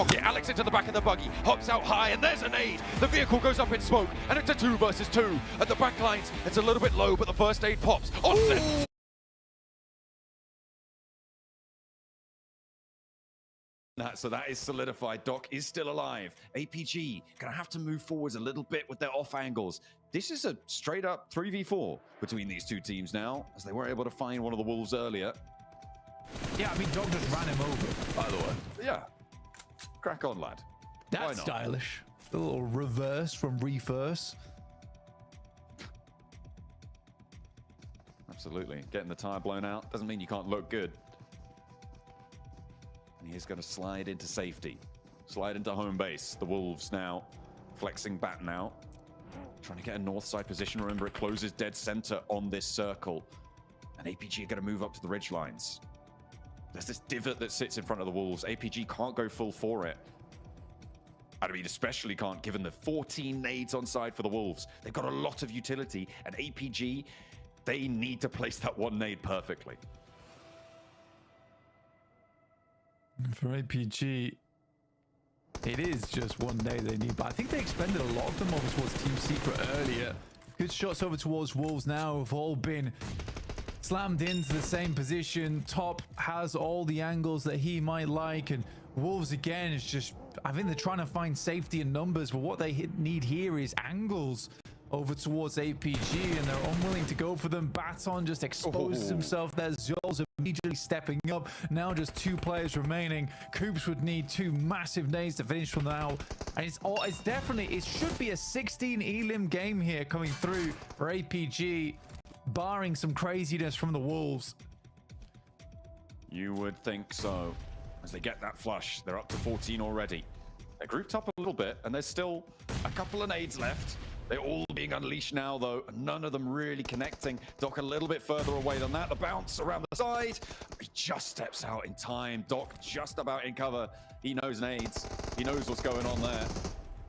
pocket. Alex into the back of the buggy, hops out high, and there's a nade. The vehicle goes up in smoke, and it's a 2 versus 2. At the back lines, it's a little bit low, but the first aid pops. Offset. So that is solidified. Doc is still alive. APG gonna have to move forwards a little bit with their off angles. This is a straight up 3v4 between these two teams now, as they were able to find one of the wolves earlier. Yeah, I mean, Doc just ran him over, by the way. Yeah. Crack on, lad. That's stylish. A little reverse from reverse. Absolutely. Getting the tire blown out doesn't mean you can't look good. And he's going to slide into safety. Slide into home base. The Wolves now flexing back now. Trying to get a north side position. Remember, it closes dead center on this circle. And APG are going to move up to the ridge lines. There's this divot that sits in front of the Wolves. APG can't go full for it. I mean, especially can't, given the 14 nades on side for the Wolves. They've got a lot of utility, and APG, they need to place that one nade perfectly. For APG, it is just one nade they need, but I think they expended a lot of them over towards Team Secret earlier. Good shots over towards Wolves now have all been slammed into the same position. Top has all the angles that he might like, and Wolves again is just, I think they're trying to find safety in numbers, but what they need here is angles over towards APG, and they're unwilling to go for them. Baton just exposes himself there. Zol's immediately stepping up. Now just 2 players remaining. Coops would need 2 massive nades to finish from now, and it's definitely, it should be a 16 elim game here coming through for APG, barring some craziness from the Wolves. You would think so. As they get that flush, they're up to 14 already. They're grouped up a little bit, and there's still a couple of nades left. They're all being unleashed now, though. None of them really connecting. Doc a little bit further away than that. The bounce around the side. He just steps out in time. Doc just about in cover. He knows nades. He knows what's going on there.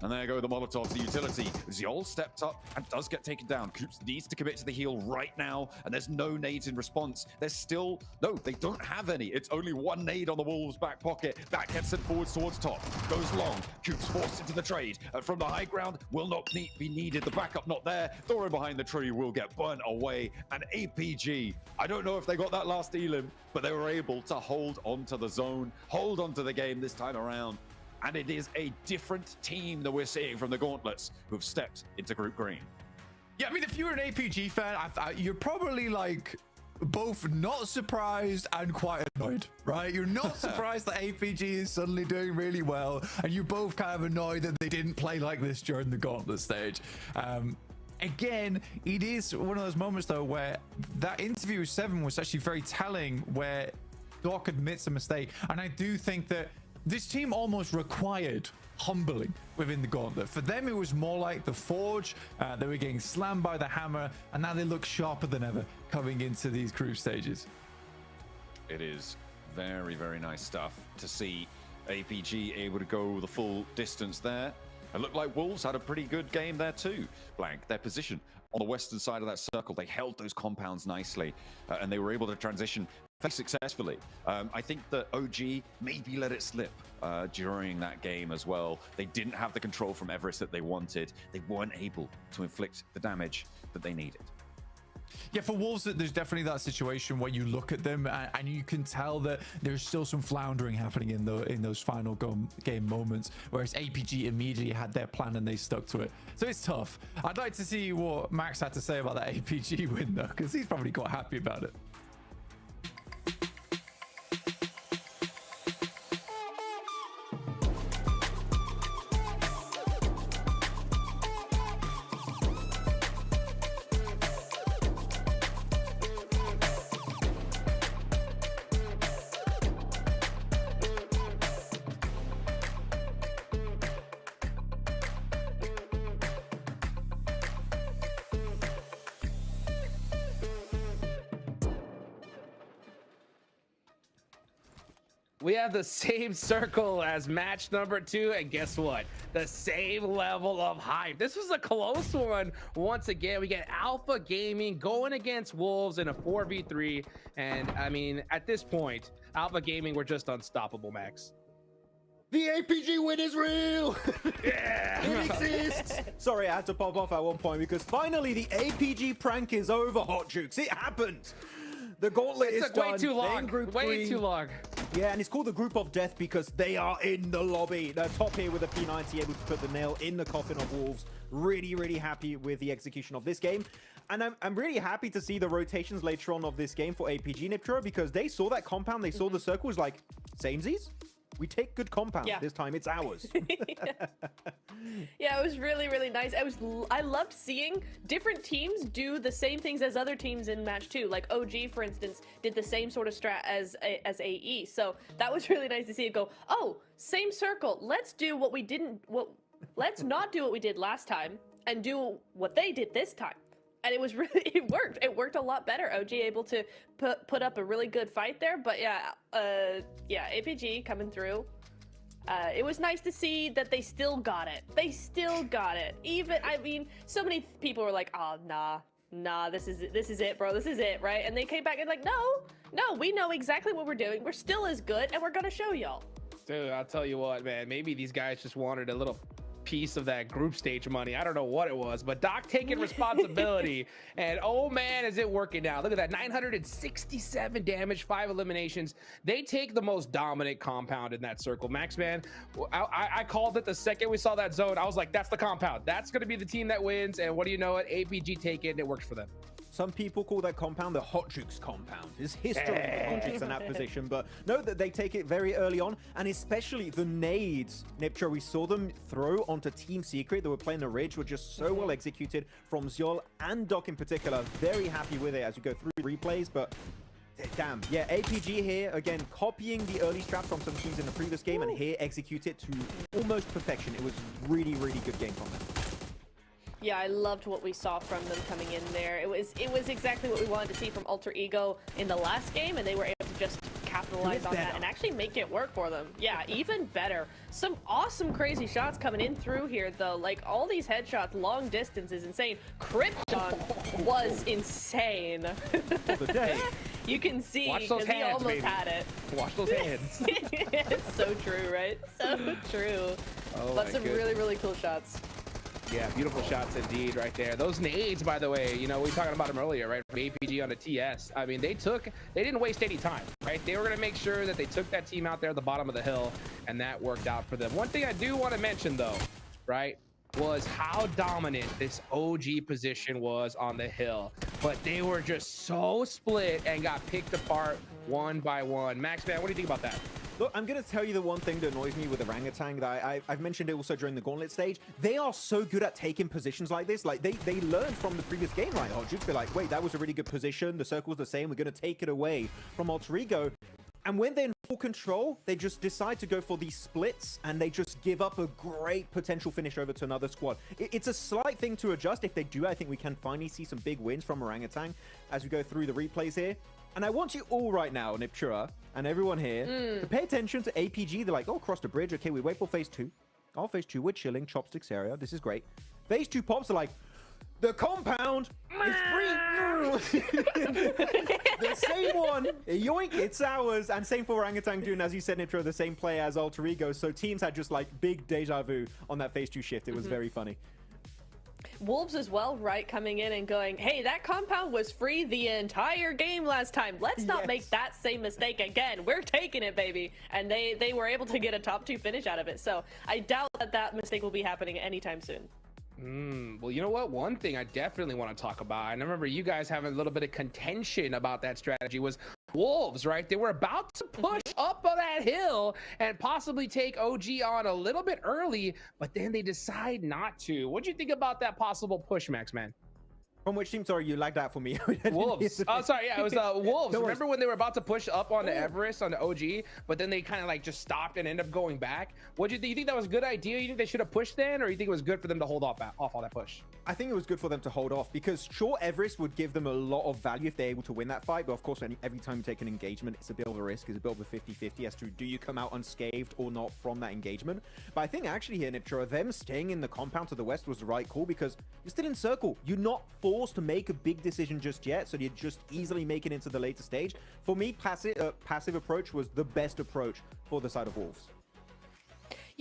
And there go the Molotovs, the utility. Ziol stepped up and does get taken down. Coops needs to commit to the heal right now, and there's no nades in response. There's still, no, they don't have any. It's only one nade on the Wolves' back pocket. That gets sent forwards towards top. Goes long. Coops forced into the trade. From the high ground, will not be needed. The backup not there. Thoro behind the tree will get burnt away. And APG, I don't know if they got that last elim, but they were able to hold onto the zone, hold onto the game this time around. And it is a different team that we're seeing from the Gauntlets who've stepped into Group Green. Yeah, I mean, if you're an APG fan, you're probably like both not surprised and quite annoyed, right? You're not surprised that APG is suddenly doing really well, and you're both kind of annoyed that they didn't play like this during the Gauntlet stage. Again, it is one of those moments though where that interview with Seven was actually very telling, where Doc admits a mistake, and I do think that this team almost required humbling within the Gauntlet. For them, it was more like the Forge. They were getting slammed by the hammer, and now they look sharper than ever coming into these group stages. It is very, very nice stuff to see APG able to go the full distance there. It looked like Wolves had a pretty good game there too. Blank, their position on the western side of that circle, they held those compounds nicely, and they were able to transition very successfully. I think that OG maybe let it slip during that game as well. They didn't have the control from Everest that they wanted. They weren't able to inflict the damage that they needed. Yeah, for Wolves, there's definitely that situation where you look at them and you can tell that there's still some floundering happening in those final game moments, whereas APG immediately had their plan and they stuck to it. So it's tough. I'd like to see what Max had to say about that APG win though, because he's probably quite happy about it. We have the same circle as match number 2, and guess what? The same level of hype. This was a close one. Once again, we get Alpha Gaming going against Wolves in a 4v3, and I mean, at this point, Alpha Gaming were just unstoppable, Max. The APG win is real! Yeah! It exists! Sorry, I had to pop off at one point because finally the APG prank is over, Hot Jukes. It happened! The gauntlet is It took done. way too They're in long. Group Way 3. too long. Yeah, and it's called the Group of Death because they are in the lobby. They're top here with a P90, able to put the nail in the coffin of Wolves. Really, really happy with the execution of this game. And I'm really happy to see the rotations later on of this game for APG Niptro because they saw that compound, they saw the circles like, samesies? We take good compound. Yeah. This time it's ours. Yeah, it was really, really nice. I loved seeing different teams do the same things as other teams in match 2. Like OG, for instance, did the same sort of strat as AE. So that was really nice to see it go, oh, same circle. Let's do what we didn't, let's not do what we did last time and do what they did this time. And it was really, it worked. It worked a lot better. OG able to put up a really good fight there. But yeah, APG coming through. It was nice to see that they still got it. They still got it. Even, I mean, so many people were like, oh, nah, this is it, bro. This is it, right? And they came back and like, no, we know exactly what we're doing. We're still as good, and we're gonna show y'all. Dude, I'll tell you what, man. Maybe these guys just wanted a little piece of that group stage money. I don't know what it was, but Doc taking responsibility, and oh man, is it working now. Look at that, 967 damage, 5 eliminations. They take the most dominant compound in that circle. Max, man, I called it the second we saw that zone. I was like, that's the compound. That's going to be the team that wins, and what do you know it? APG take it, and it works for them. Some people call that compound the Hot Jukes compound. There's history of Hot Jukes in that position, but know that they take it very early on, and especially the nades, Niptro, we saw them throw onto Team Secret. They were playing the Ridge, were just so well executed from Zyol and Doc in particular. Very happy with it as we go through replays, but damn, yeah, APG here, again, copying the early straps from some teams in the previous game, and here execute it to almost perfection. It was really, really good game from them. Yeah, I loved what we saw from them coming in there. It was exactly what we wanted to see from Alter Ego in the last game, and they were able to just capitalize on that and actually make it work for them. Yeah, even better. Some awesome, crazy shots coming in through here, though. Like, all these headshots, long distance is insane. Krypton was insane. The day. You can see, Watch those because he hands, almost baby. had it. Watch those hands. It's so true, right? So true. Oh But my some goodness. really, really cool shots. Yeah, beautiful shots indeed right there. Those nades, by the way, you know, we were talking about them earlier, right? From APG on the TS. I mean, they didn't waste any time, right? They were going to make sure that they took that team out there at the bottom of the hill, and that worked out for them. One thing I do want to mention, though, right, was how dominant this OG position was on the hill. But they were just so split and got picked apart one by one. Max, man, what do you think about that? Look, I'm going to tell you the one thing that annoys me with Orangutan that I've mentioned it also during the Gauntlet stage. They are so good at taking positions like this. Like, they learned from the previous game, right? Hot Jukes, they're like, wait, that was a really good position. The circle's the same. We're going to take it away from Alter Ego. And when they're in full control, they just decide to go for these splits, and they just give up a great potential finish over to another squad. It's a slight thing to adjust. If they do, I think we can finally see some big wins from Orangutan as we go through the replays here. And I want you all right now, Niptura, and everyone here, to pay attention to APG. They're like, oh, cross the bridge. Okay, we wait for phase 2. Oh, phase 2, we're chilling. Chopsticks area. This is great. Phase 2 pops are like, the compound is free. The same one. Yoink, it's ours. And same for Orangutan June, as you said, Niptura, the same player as Alter Ego. So teams had just like big deja vu on that phase 2 shift. It was very funny. Wolves as well, right? Coming in and going, hey, that compound was free the entire game last time. Let's not make that same mistake again. We're taking it, baby. And they were able to get a top 2 finish out of it. So I doubt that mistake will be happening anytime soon. Well, you know what? One thing I definitely want to talk about, and I remember you guys having a little bit of contention about that strategy, was Wolves, right? They were about to push up on that hill and possibly take OG on a little bit early, but then they decide not to. What do you think about that possible push, Max, man? From which team? Sorry, you lagged out for me. Wolves. Oh, sorry. Yeah, it was Wolves. No Remember when they were about to push up on the Everest on the OG, but then they kind of like just stopped and ended up going back? What do you think? You think that was a good idea? You think they should have pushed then, or you think it was good for them to hold off all that push? I think it was good for them to hold off because sure, Everest would give them a lot of value if they're able to win that fight. But of course, every time you take an engagement, it's a bit of a risk. It's a bit of a 50-50 as to do you come out unscathed or not from that engagement. But I think actually here, Niptra, them staying in the compound to the west was the right call because you're still in circle. You're not forced to make a big decision just yet, so you just easily make it into the later stage. For me, passive approach was the best approach for the side of Wolves.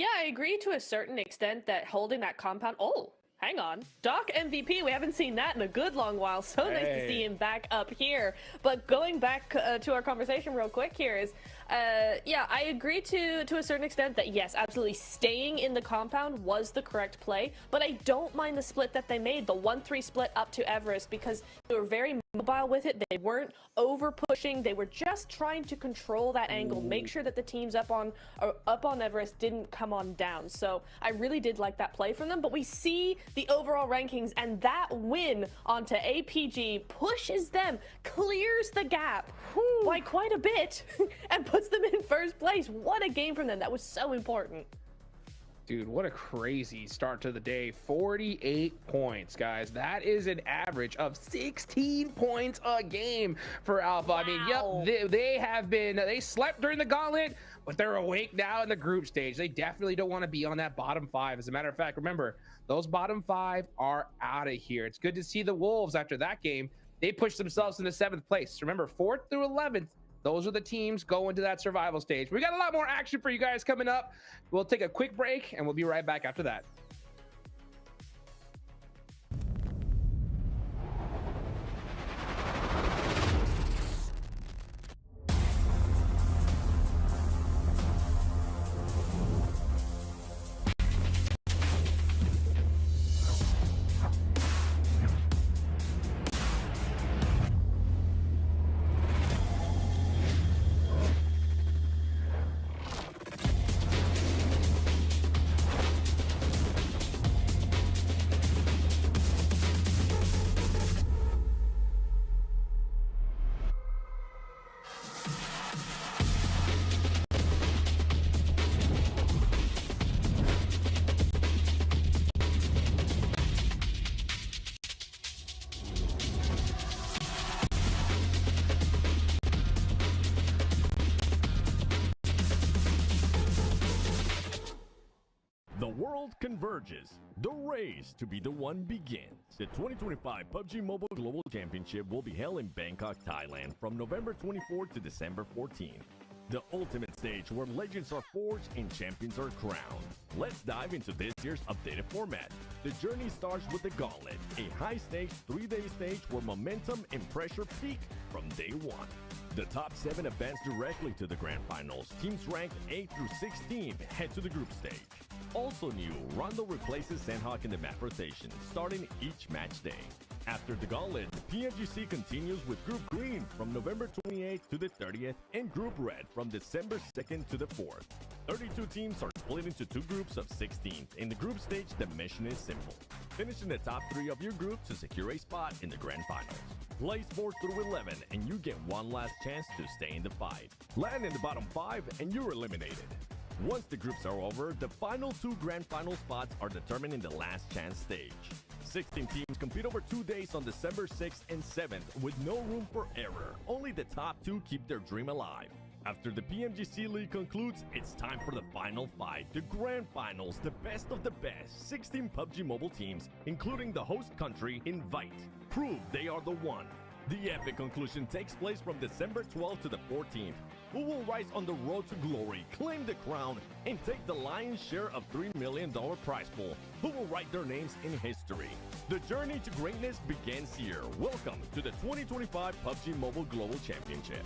Yeah, I agree to a certain extent that holding that compound. Oh, hang on. Doc MVP, we haven't seen that in a good long while. So nice to see him back up here. But going back to our conversation real quick here is, yeah, I agree to a certain extent that yes, absolutely staying in the compound was the correct play. But I don't mind the split that they made, the 1-3 split up to Everest, because they were very mobile with it. They weren't over pushing. They were just trying to control that angle, make sure that the teams up on Everest didn't come on down. So I really did like that play from them. But we see the overall rankings, and that win onto APG pushes them, clears the gap by quite a bit, and puts them in first place. What a game from them. That was so important. Dude, what a crazy start to the day. 48 points, guys. That is an average of 16 points a game for Alpha. Wow. I mean, yep, they slept during the gauntlet, but they're awake now in the group stage. They definitely don't want to be on that bottom 5. As a matter of fact, remember, those bottom 5 are out of here. It's good to see the Wolves after that game. They pushed themselves into 7th place. Remember, 4th through 11th, those are the teams going to that survival stage. We got a lot more action for you guys coming up. We'll take a quick break, and we'll be right back after that. The world converges. The race to be the one begins. The 2025 Pubg Mobile Global Championship will be held in Bangkok, Thailand from November 24th to December 14th. The ultimate stage where legends are forged and champions are crowned. Let's dive into this year's updated format. The journey starts with the Gauntlet, a high-stakes 3-day stage where momentum and pressure peak from day one. The top 7 advance directly to the grand finals. Teams ranked 8 through 16 head to the group stage. Also new, Rondo replaces Sandhawk in the map rotation, starting each match day. After the Gauntlet, Pmgc continues with Group Green from November 28th to the 30th and Group Red from December 2nd to the 4th. 32 teams are split into 2 groups of 16. In the group stage, the mission is simple. Finish in the top 3 of your group to secure a spot in the grand finals. Place 4 through 11 and you get one last chance to stay in the fight. Land in the bottom 5 and you're eliminated. Once the groups are over, the final 2 grand final spots are determined in the last chance stage. 16 teams compete over 2 days on December 6th and 7th with no room for error. Only the top 2 keep their dream alive. After the Pmgc League concludes, it's time for the final fight, the grand finals, the best of the best. 16 Pubg Mobile teams, including the host country, invite. Prove they are the one. The epic conclusion takes place from December 12th to the 14th. Who will rise on the road to glory, claim the crown, and take the lion's share of $3 million prize pool? Who will write their names in history? The journey to greatness begins here. Welcome to the 2025 Pubg Mobile Global Championship.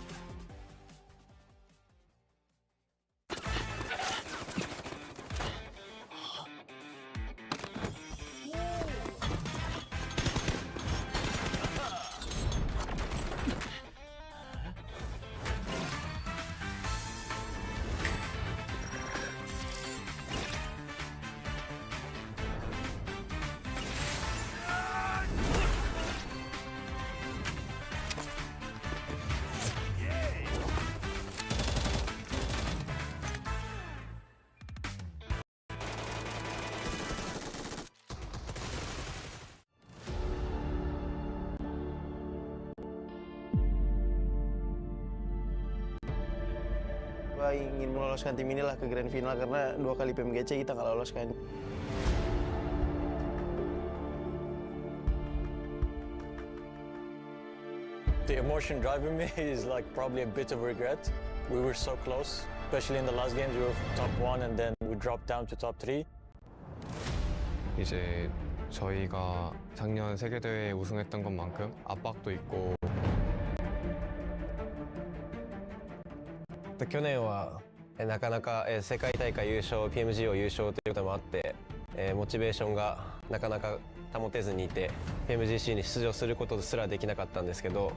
Gua ingin meloloskan tim inilah ke grand final karena 2 kali Pmgc kita nggak lolos kan. The emotion driving me is like probably a bit of regret. We were so close, especially in the last games. We were top 1 and then we we dropped down to top 3. 이제 저희가 작년 세계대회 우승했던 것만큼 압박도 있고 去年はなかなか世界大会優勝、Pmg を優勝ということもあって、モチベーションがなかなか保てずにいて、Pmgc に出場することすらできなかったんですけど、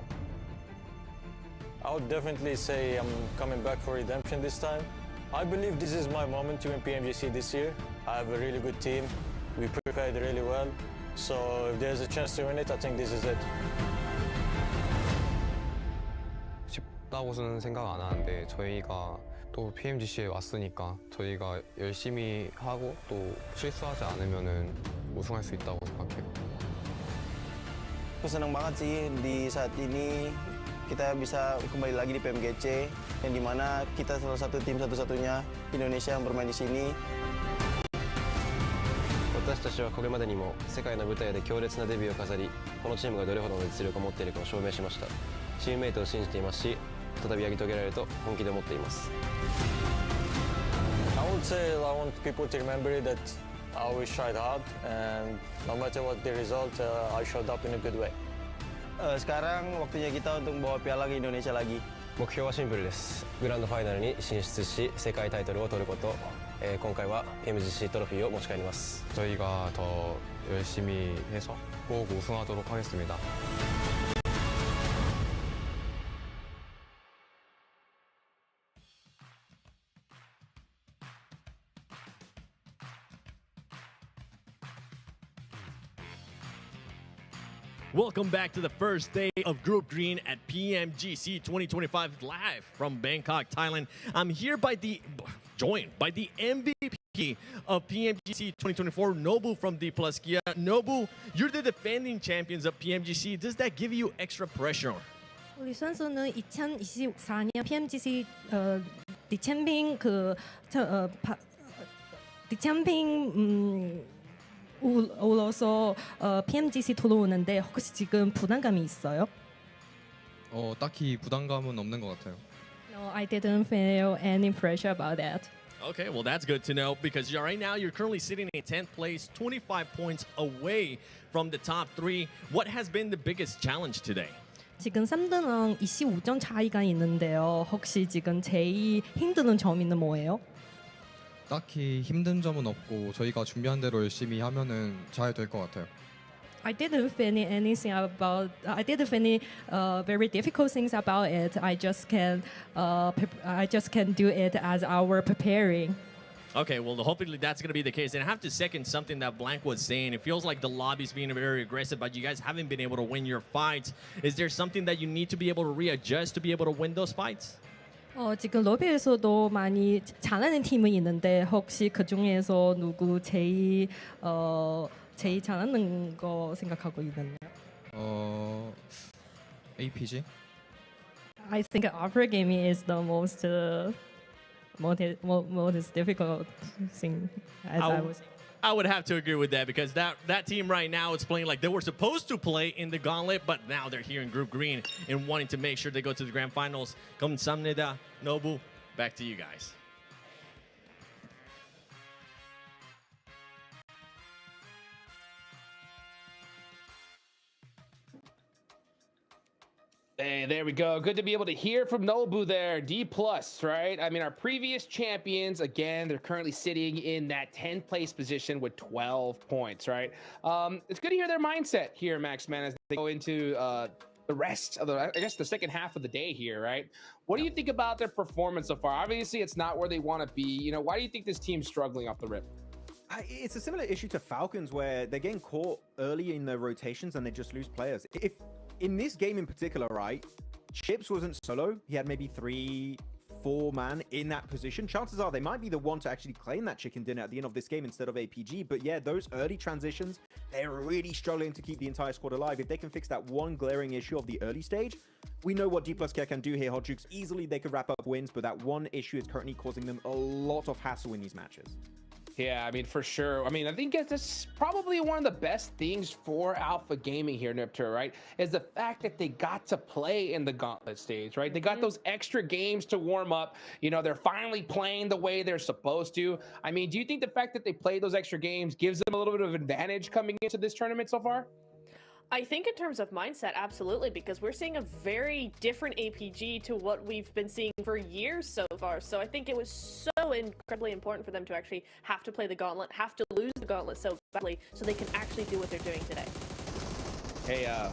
I would definitely say I'm coming back for redemption this time. I believe this is my moment to win Pmgc this year. I have a really good team. We prepared really well. So if there's a chance to win it, I think this is it. 쉽다고는 생각 안 하는데 저희가 또 PMGC에 왔으니까 저희가 열심히 하고 또 실수하지 않으면은 우승할 수 있다고 생각해요. Aku senang banget sih di saat ini kita bisa kembali lagi di Pmgc yang dimana kita salah satu tim satu-satunya Indonesia yang bermain di sini. 私たちはこれまでにも世界の舞台で強烈なデビューを飾り、このチームがどれほどの実力を持っているかを証明しました。チームメイトを信じていますし、再びやり遂げられると本気で思っています。I would say I want people to remember that I always tried hard and no matter what the result, I showed up in a good way. Sekarang waktunya kita untuk membawa piala ke Indonesia lagi. 目標はシンプルです。グランドファイナルに進出し、世界タイトルを取ること。今回は PMGC トロフィーを持ち帰ります。 저희가 더 열심히 해서 꼭 우승하도록 하겠습니다. Welcome back to the first day of Group Green at PMGC 2025 live from Bangkok, Thailand. I'm here joined by the MVP of PMGC 2024, Nobu from D+. Nobu, you're the defending champions of PMGC. Does that give you extra pressure? 우리 선수는 2024년 PMGC 디챔핑 디챔핑으로서 PMGC 들어오는데 혹시 지금 부담감이 있어요? 딱히 부담감은 없는 것 같아요. No, I didn't feel any pressure about that. Okay, well, that's good to know because right now you're currently sitting in 10th place, 25 points away from the top 3. What has been the biggest challenge today? 지금 3등은 25점 차이가 있는데요. 혹시 지금 제일 힘든 점은 뭐예요? 딱히 힘든 점은 없고 저희가 준비한 대로 열심히 하면은 잘 될 것 같아요. I didn't feel anything about. I didn't feel very difficult things about it. I just can do it as our preparing. Okay, well, hopefully that's going to be the case. And I have to second something that Blank was saying. It feels like the lobby's being very aggressive, but you guys haven't been able to win your fights. Is there something that you need to be able to readjust to be able to win those fights? 지금 러비에서도 많이 잘하는 팀이 있는데 혹시 그 중에서 누구 제일 잘하는 거 생각하고 있나요? APG? I think Pubgmi is the most difficult thing, as I was saying. I would have to agree with that because that team right now is playing like they were supposed to play in the gauntlet, but now they're here in Group Green and wanting to make sure they go to the grand finals. 감사합니다, Nobu. Back to you guys. Hey, there we go. Good to be able to hear from Nobu there. D+, right? I mean, our previous champions, again, they're currently sitting in that 10th place position with 12 points, right? It's good to hear their mindset here, Max, man, as they go into the rest of the second half of the day here, right? What do you think about their performance so far? Obviously, it's not where they want to be. You know, why do you think this team's struggling off the rip? It's a similar issue to Falcons where they're getting caught early in their rotations and they just lose players. If in this game in particular, right, Chips wasn't solo. He had maybe 3-4 man in that position. Chances are they might be the one to actually claim that chicken dinner at the end of this game instead of APG. But yeah, those early transitions, they're really struggling to keep the entire squad alive. If they can fix that one glaring issue of the early stage, we know what D+K can do here. Hodjukes, easily they could wrap up wins, but that one issue is currently causing them a lot of hassle in these matches. Yeah, I mean, for sure. I mean, I think that's probably one of the best things for Alpha Gaming here, Nipter, right? Is the fact that they got to play in the gauntlet stage, right? They got those extra games to warm up. You know, they're finally playing the way they're supposed to. I mean, do you think the fact that they played those extra games gives them a little bit of advantage coming into this tournament so far? I think in terms of mindset, absolutely, because we're seeing a very different APG to what we've been seeing for years so far. So I think it was so incredibly important for them to actually have to play the gauntlet, have to lose the gauntlet so badly, so they can actually do what they're doing today. Hey,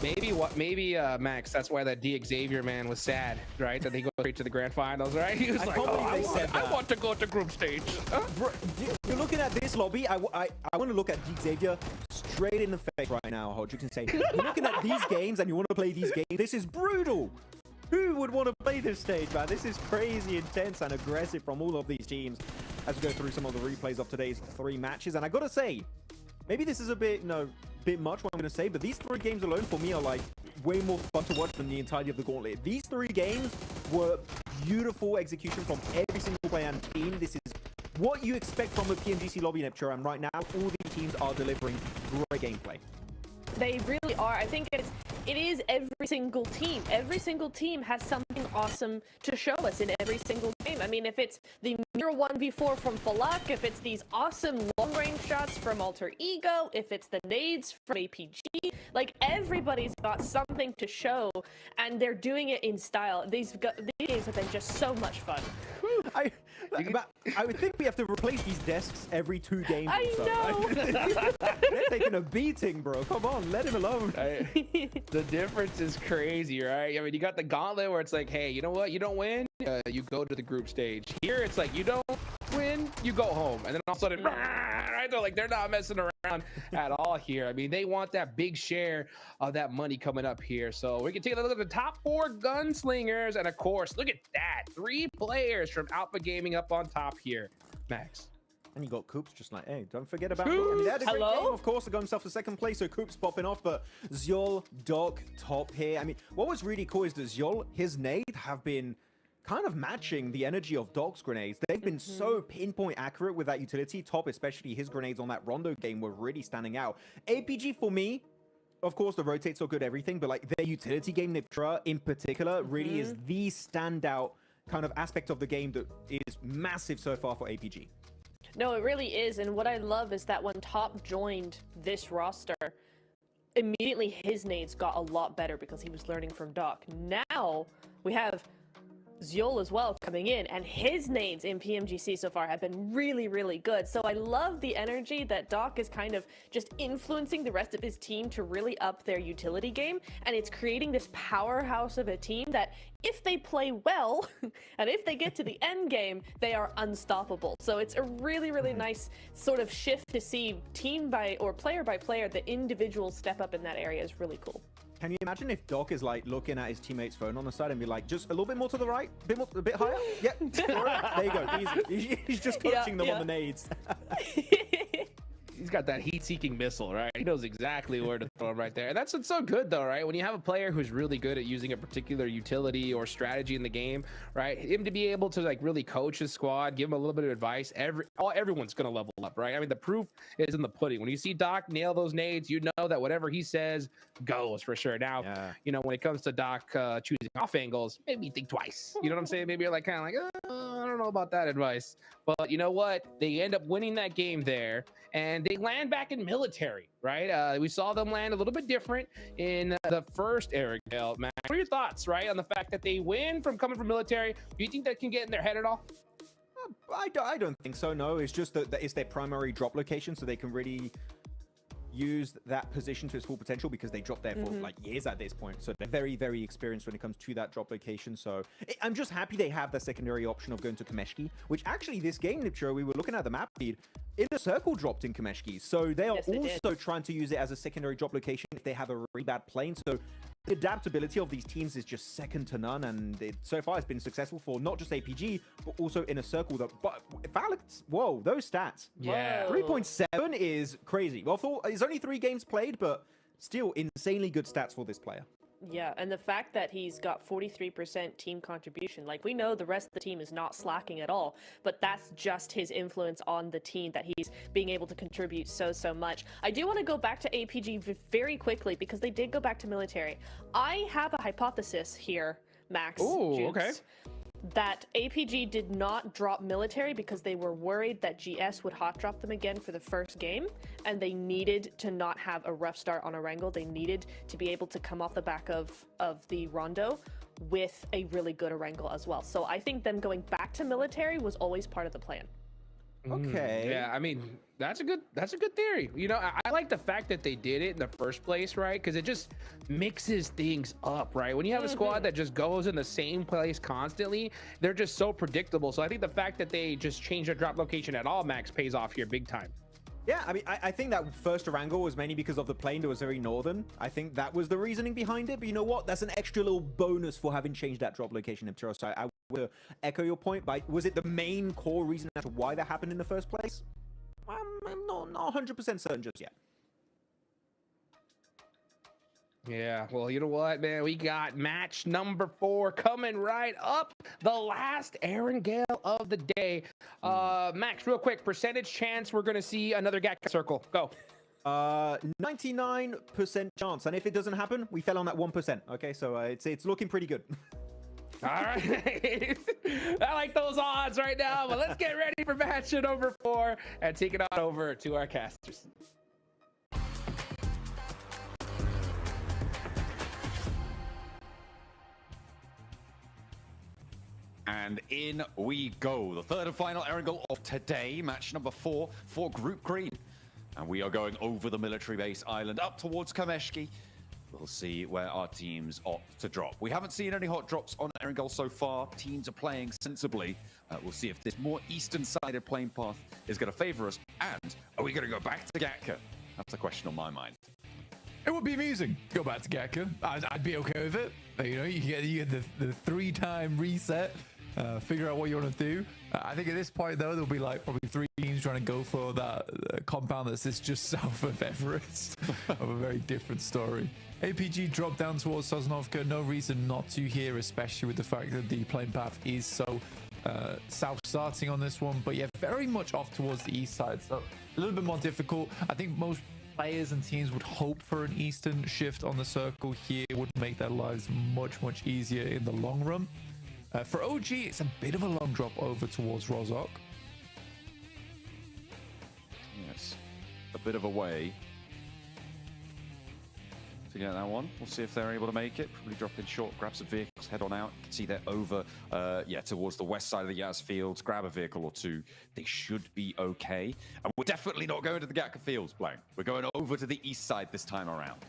maybe Max, that's why that Xavier man was sad, right? That they go straight to the grand finals, right? He was like, I want to go to group stage. Bro, you're looking at this lobby. I want to look at Xavier straight in the face right now, Hodge. You can say, you're looking at these games and you want to play these games. This is brutal. Who would want to play this stage, man? This is crazy intense and aggressive from all of these teams as we go through some of the replays of today's 3 matches. And I gotta say, maybe this is a bit, bit much what I'm going to say, but these 3 games alone for me are like way more fun to watch than the entirety of the gauntlet. These 3 games were beautiful execution from every single player and team. This is what you expect from the Pmgc lobby, Nepture, and right now all the teams are delivering great gameplay. They really are. I think it is every single team. Every single team has something awesome to show us in every single game. I mean, if it's the Mirror 1v4 from Falak, if it's these awesome long-range shots from Alter Ego, if it's the nades from APG, like everybody's got something to show, and they're doing it in style. These games have been just so much fun. I would think we have to replace these desks every 2 games. I know. They're taking a beating, bro. Come on, let him alone. The difference is crazy, right? I mean, you got the gauntlet where it's like, hey, you know what? You don't win, you go to the group stage. Here, it's like, you don't win, you go home. And then all of a sudden, right? They're not messing around at all here. I mean, they want that big share of that money coming up here. So we can take a look at the top 4 gunslingers. And of course, look at that. 3 players from Alpha Gaming up on top here. Max. And you got Koops just like, hey, don't forget about Koops. I mean, they had a great game, of course, to go himself to 2nd place, so Koops popping off, but Zyol, Doc, top here. I mean, what was really cool is that Zyol, his nade have been kind of matching the energy of Doc's grenades. They've been so pinpoint accurate with that utility. Top, especially his grenades on that Rondo game, were really standing out. APG, for me, of course, the rotates are good, everything, but like their utility game, Niptra in particular, really is the standout kind of aspect of the game that is massive so far for APG. No, it really is. And what I love is that when Top joined this roster, immediately his nades got a lot better because he was learning from Doc. Now we have Zyol as well coming in, and his nades in Pmgc so far have been really, really good. So I love the energy that Doc is kind of just influencing the rest of his team to really up their utility game, and it's creating this powerhouse of a team that if they play well and if they get to the end game, they are unstoppable. So it's a really, really nice sort of shift to see team by or player by player, the individual step up in that area is really cool. Can you imagine if Doc is like looking at his teammate's phone on the side and be like, just a little bit more to the right, a bit higher? Yep. There you go. Easy. He's just coaching them on the nades. He's got that heat-seeking missile, right? He knows exactly where to throw him right there. And that's what's so good, though, right? When you have a player who's really good at using a particular utility or strategy in the game, right? Him to be able to like really coach his squad, give him a little bit of advice. Everyone's gonna level up, right? I mean, the proof is in the pudding. When you see Doc nail those nades, you know that whatever he says goes for sure. Now, you know, when it comes to Doc choosing off angles, maybe think twice. You know what I'm saying? Maybe you're like kind of like, oh, I don't know about that advice. But you know what? They end up winning that game there, and they land back in military, right? We saw them land a little bit different in the first Eric Gale match. What are your thoughts, right, on the fact that they win from coming from military? Do you think that can get in their head at all? I don't think so, no. It's just that it's their primary drop location, so they can really use that position to its full potential because they dropped there for like years at this point. So they're very, very experienced when it comes to that drop location. So I'm just happy they have the secondary option of going to Kameshki, which actually this game, Nipcho, we were looking at the map feed, Inner Circle dropped in Kameshki. So they are also trying to use it as a secondary drop location if they have a really bad plane. So the adaptability of these teams is just second to none, and so far it's been successful for not just APG, but also Inner Circle. But Valix, whoa, those stats. Yeah. 3.7 is crazy. Well, it's only 3 games played, but still insanely good stats for this player. Yeah, and the fact that he's got 43% team contribution, like we know the rest of the team is not slacking at all, but that's just his influence on the team that he's being able to contribute so much. I do want to go back to APG very quickly because they did go back to military. I have a hypothesis here, Max. Ooh, Jukes, okay. that APG did not drop military because they were worried that GS would hot drop them again for the first game, and they needed to not have a rough start on Erangel. They needed to be able to come off the back of the Rondo with a really good Erangel as well. So I think them going back to military was always part of the plan. Okay. Yeah, I mean, that's a good theory. You know, I like the fact that they did it in the first place, right? Because it just mixes things up, right? When you have a squad that just goes in the same place constantly, they're just so predictable. So I think the fact that they just changed their drop location at all, Max, pays off here big time. Yeah, I mean, I think that first Erangel was mainly because of the plane that was very northern. I think that was the reasoning behind it. But you know what? That's an extra little bonus for having changed that drop location, Iptero. So I will echo your point. But was it the main core reason as to why that happened in the first place? I'm not 100% certain just yet. Yeah, well, you know what, man? We got match number 4 coming right up. The last Erangel of the day. Max, real quick, percentage chance we're going to see another Gaka circle. Go. 99% chance. And if it doesn't happen, we fell on that 1%. Okay, so it's looking pretty good. All right. I like those odds right now, but let's get ready for match number 4 and take it on over to our casters. And in we go. The third and final Erangel of today, match number 4 for Group Green. And we are going over the military base island up towards Kameshki. We'll see where our teams opt to drop. We haven't seen any hot drops on Erangel so far. Teams are playing sensibly. We'll see if this more eastern-sided playing path is going to favor us. And are we going to go back to Gatka? That's a question on my mind. It would be amusing. Go back to Gatka. I'd be okay with it. You know, you get the 3-time reset. Figure out what you want to do. I think at this point, though, there'll be like probably 3 teams trying to go for that compound that sits just south of Everest. Of a very different story. APG dropped down towards Sosnovka. No reason not to here, especially with the fact that the playing path is so south starting on this one. But yeah, very much off towards the east side. So a little bit more difficult. I think most players and teams would hope for an eastern shift on the circle here. Would make their lives much easier in the long run. For OG, it's a bit of a long drop over towards Rozhok. Yes, a bit of a way to get that one. We'll see if they're able to make it. Probably drop in short, grab some vehicles, head on out. You can see they're over, towards the west side of the Yaz fields. Grab a vehicle or 2. They should be okay. And we're definitely not going to the Gatka fields, Blank. We're going over to the east side this time around.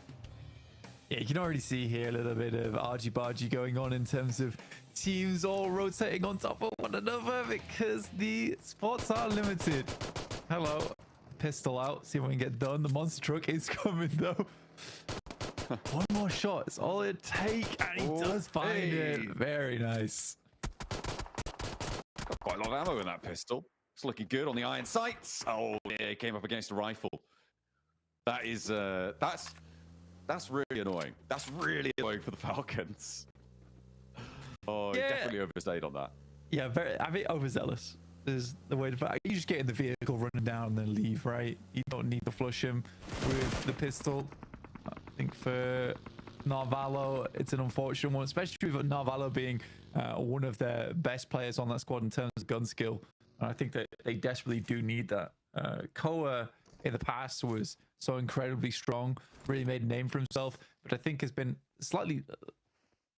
Yeah, you can already see here a little bit of argy-bargy going on in terms of teams all rotating on top of one another because the spots are limited. Hello. Pistol out. See what we can get done. The monster truck is coming, though. One more shot. It's all it takes, and he does find it. Very nice. Got quite a lot of ammo in that pistol. It's looking good on the iron sights. Oh, yeah, it came up against a rifle. That is, that's really annoying. That's really annoying for the Falcons. Oh, yeah. Definitely overstayed on that. Yeah, I think overzealous is the way to. You just get in the vehicle, running down, and then leave, right? You don't need to flush him with the pistol. I think for Narvalo, it's an unfortunate one, especially with Narvalo being one of their best players on that squad in terms of gun skill. And I think that they desperately do need that. Koa in the past was so incredibly strong, really made a name for himself, but I think has been slightly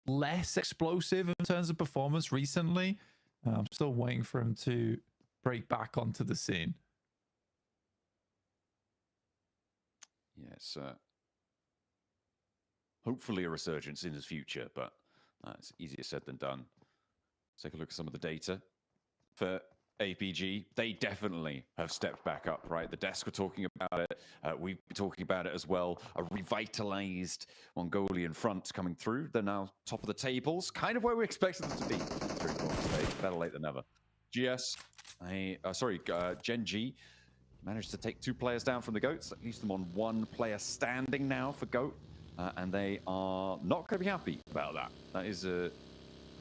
less explosive in terms of performance recently. I'm still waiting for him to break back onto the scene. Yes, hopefully a resurgence in his future, but it's easier said than done. Let's take a look at some of the data for APG. They definitely have stepped back up, right? The desk were talking about it. We've been talking about it as well. A revitalized Mongolian front coming through. They're now top of the tables, kind of where we expected them to be. Better late than never. GS, Gen G managed to take 2 players down from the Goats. That leaves them on 1 player standing now for Goat. and they are not going to be happy about that. That is a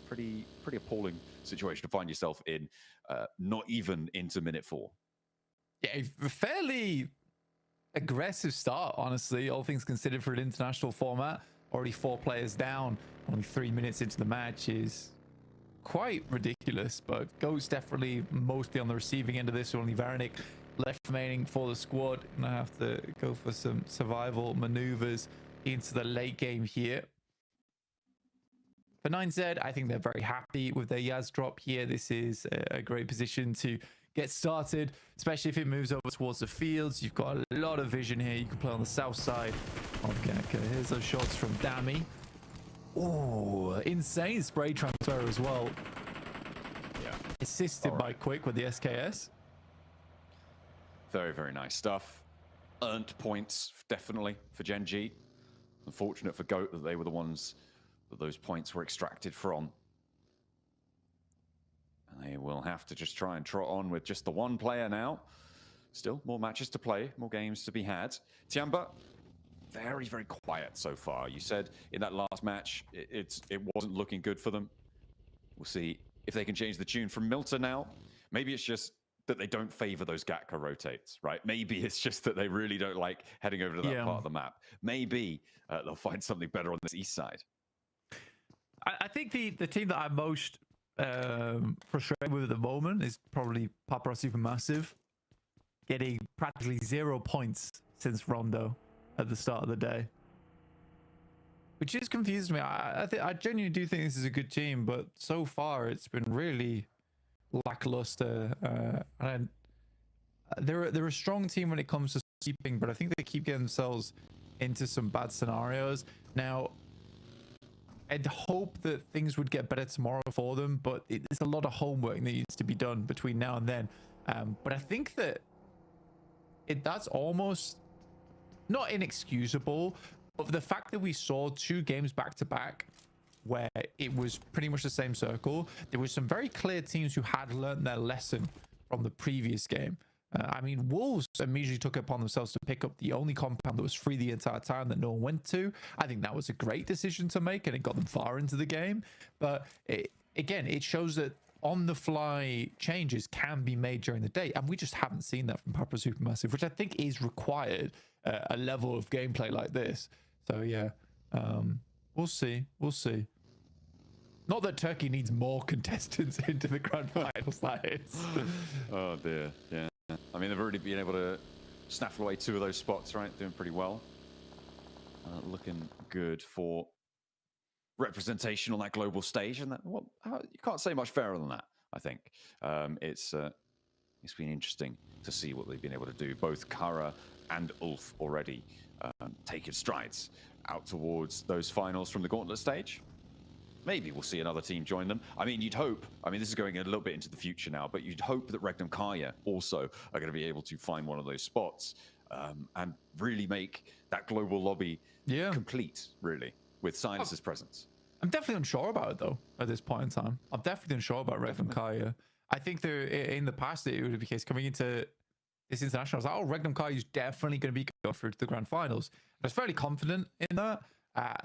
pretty appalling situation to find yourself in, not even into minute 4. Yeah, a fairly aggressive start, honestly, all things considered for an international format. Already 4 players down, only 3 minutes into the match is quite ridiculous, but Ghost definitely mostly on the receiving end of this. Only Varanik left remaining for the squad. Gonna have to go for some survival maneuvers into the late game here. For 9Z, I think they're very happy with their Yaz drop here. This is a great position to get started, especially if it moves over towards the fields. You've got a lot of vision here. You can play on the south side of Gecko. Here's those shots from Dami. Oh, insane spray transfer as well. Yeah. Assisted by Quick with the SKS. Very, very nice stuff. Earned points, definitely, for Gen G. Unfortunate for GOAT that they were the ones that those points were extracted from. And they will have to just try and trot on with just the one player now. Still, more matches to play, more games to be had. Tiamba, very, very quiet so far. You said in that last match, it wasn't looking good for them. We'll see if they can change the tune from Milta now. Maybe it's just that they don't favor those Gatka rotates, right? Maybe it's just that they really don't like heading over to that part of the map. Maybe they'll find something better on this east side. I think the team that I'm most frustrated with at the moment is probably Papara Supermassive, getting practically 0 points since Rondo at the start of the day, which just confuses me. I genuinely do think this is a good team, but so far it's been really lackluster. And they're a strong team when it comes to sweeping, but I think they keep getting themselves into some bad scenarios. Now, I'd hope that things would get better tomorrow for them, but there's a lot of homework that needs to be done between now and then. But I think that that's almost not inexcusable, but the fact that we saw 2 games back to back where it was pretty much the same circle, there were some very clear teams who had learned their lesson from the previous game. I mean, Wolves immediately took it upon themselves to pick up the only compound that was free the entire time that no one went to. I think that was a great decision to make, and it got them far into the game. But again, it shows that on-the-fly changes can be made during the day, and we just haven't seen that from Papara Supermassive, which I think is required a level of gameplay like this. So yeah, we'll see. We'll see. Not that Turkey needs more contestants into the grand finals. That is. Oh dear, yeah. I mean, they've already been able to snaffle away 2 of those spots, right? Doing pretty well. Looking good for representation on that global stage, and that, well, you can't say much fairer than that. I think it's been interesting to see what they've been able to do. Both Kara and Ulf already taking strides out towards those finals from the gauntlet stage. Maybe we'll see another team join them. I mean, you'd hope. I mean, this is going a little bit into the future now, but you'd hope that Regnum Kaya also are going to be able to find one of those spots and really make that global lobby complete, really, with Silas's presence. I'm definitely unsure about it, though, at this point in time. I'm definitely unsure about Regnum Kaya. I think in the past, it would be the case coming into this international. I was like, oh, Regnum Kaya is definitely going to be going through to the grand finals. I was fairly confident in that.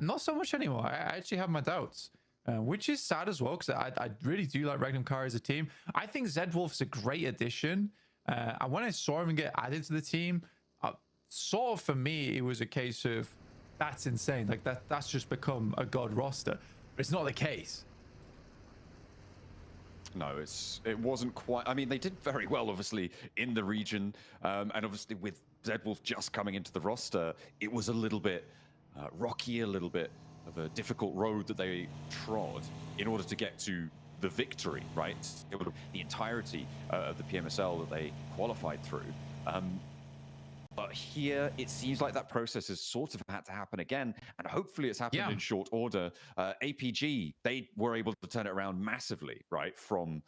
Not so much anymore. I actually have my doubts. Which is sad as well, because I really do like Regnum Kara as a team. I think Zedwolf is a great addition. And when I saw him get added to the team, sort of for me, it was a case of, that's insane. Like that's just become a god roster. But it's not the case. No, it wasn't quite. I mean, they did very well, obviously, in the region. And obviously with Zedwolf just coming into the roster, it was a little bit rocky, a little bit of a difficult road that they trod in order to get to the victory, right? The entirety of the PMSL that they qualified through. But here, it seems like that process has sort of had to happen again, and hopefully it's happened in short order. APG, they were able to turn it around massively, right, from